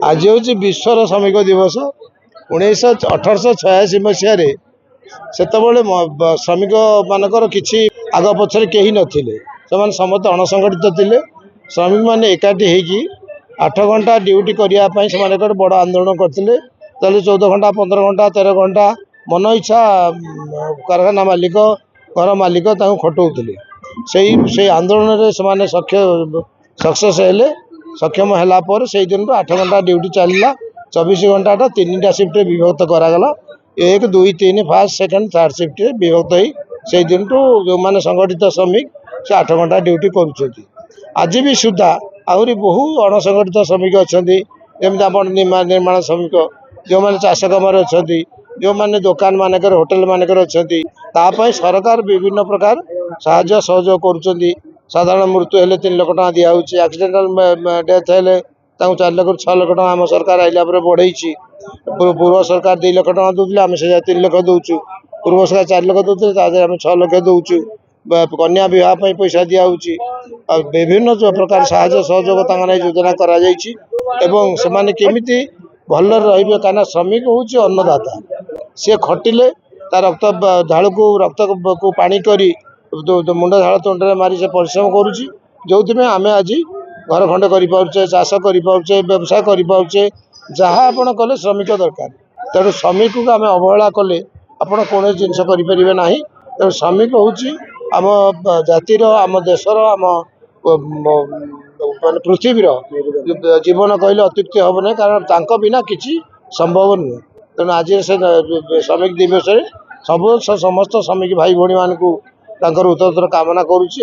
आज हूँ विश्वर श्रमिक दिवस 1886 मसीह से श्रमिक मानकर किसी आग पछरे कहीं नथिले से समस्त अणसंगठित थे। श्रमिक मैंने एकाठी होगी 8 घंटा ड्यूटी करने से बड़ आंदोलन करते 14 घंटा 15 घंटा 13 घंटा मन इच्छा कारखाना मालिक घर मालिक खटाऊले से आंदोलन से सक्सेस हेले सक्षम है से दिन 8 घंटा ड्यूटी चलला 24 घंटा 3टा शिफ्ट विभक्त करागला 1 2 3 फास्ट सेकेंड थर्ड शिफ्ट विभक्त हो दिन जो मैंने संगठित श्रमिक से 8 घंटा ड्यूटी कर आज भी सुधा आहरी बहु अणसंगठित श्रमिक अच्छा जमी निर्माण श्रमिक जो मैंने चाष कम अच्छा जो मैंने दुकान मानक होटेल मानक अच्छा सरकार विभिन्न प्रकार साहाय्य सहयोग कर साधारण मृत्यु हेले 3 लाख टका दिया एक्सीडेंटल डेथ हेले 4 लाख 6 लाख टका आम सरकार आइला बढ़ई पूर्व सरकार 2 लाख टका दूसरे आम से 3 लाख दौचु पूर्व सरकार 4 लाख दूसरे आम 6 लाख दौचु कन्या विवाह पैसा दिया विभिन्न प्रकार साहाय्य सहयोग योजना कर केमिति भल रे कहीं श्रमिक हूँ अन्नदाता सी खटिले रक्त झाड़ को रक्त को पानी करी मुंड झाड़ तुंडे मारी से परिश्रम करुच्ची जो आम आज घर खंडे करें चाष करें व्यवसाय करें जहाँ आप कले श्रमिक दरकार तेणु श्रमिक को आम अवहेला कले आपड़ कौन जिनस करें ना तेणु श्रमिक हूँ आम जातिर आम देशर आम मान पृथ्वीर जीवन कहले अत्युक्ति हम ना कारण बिना किसी संभव नुहे तेणु आज से श्रमिक दिवस समस्त श्रमिक भाई भाई मानक उत्तर कामना करुच्ची।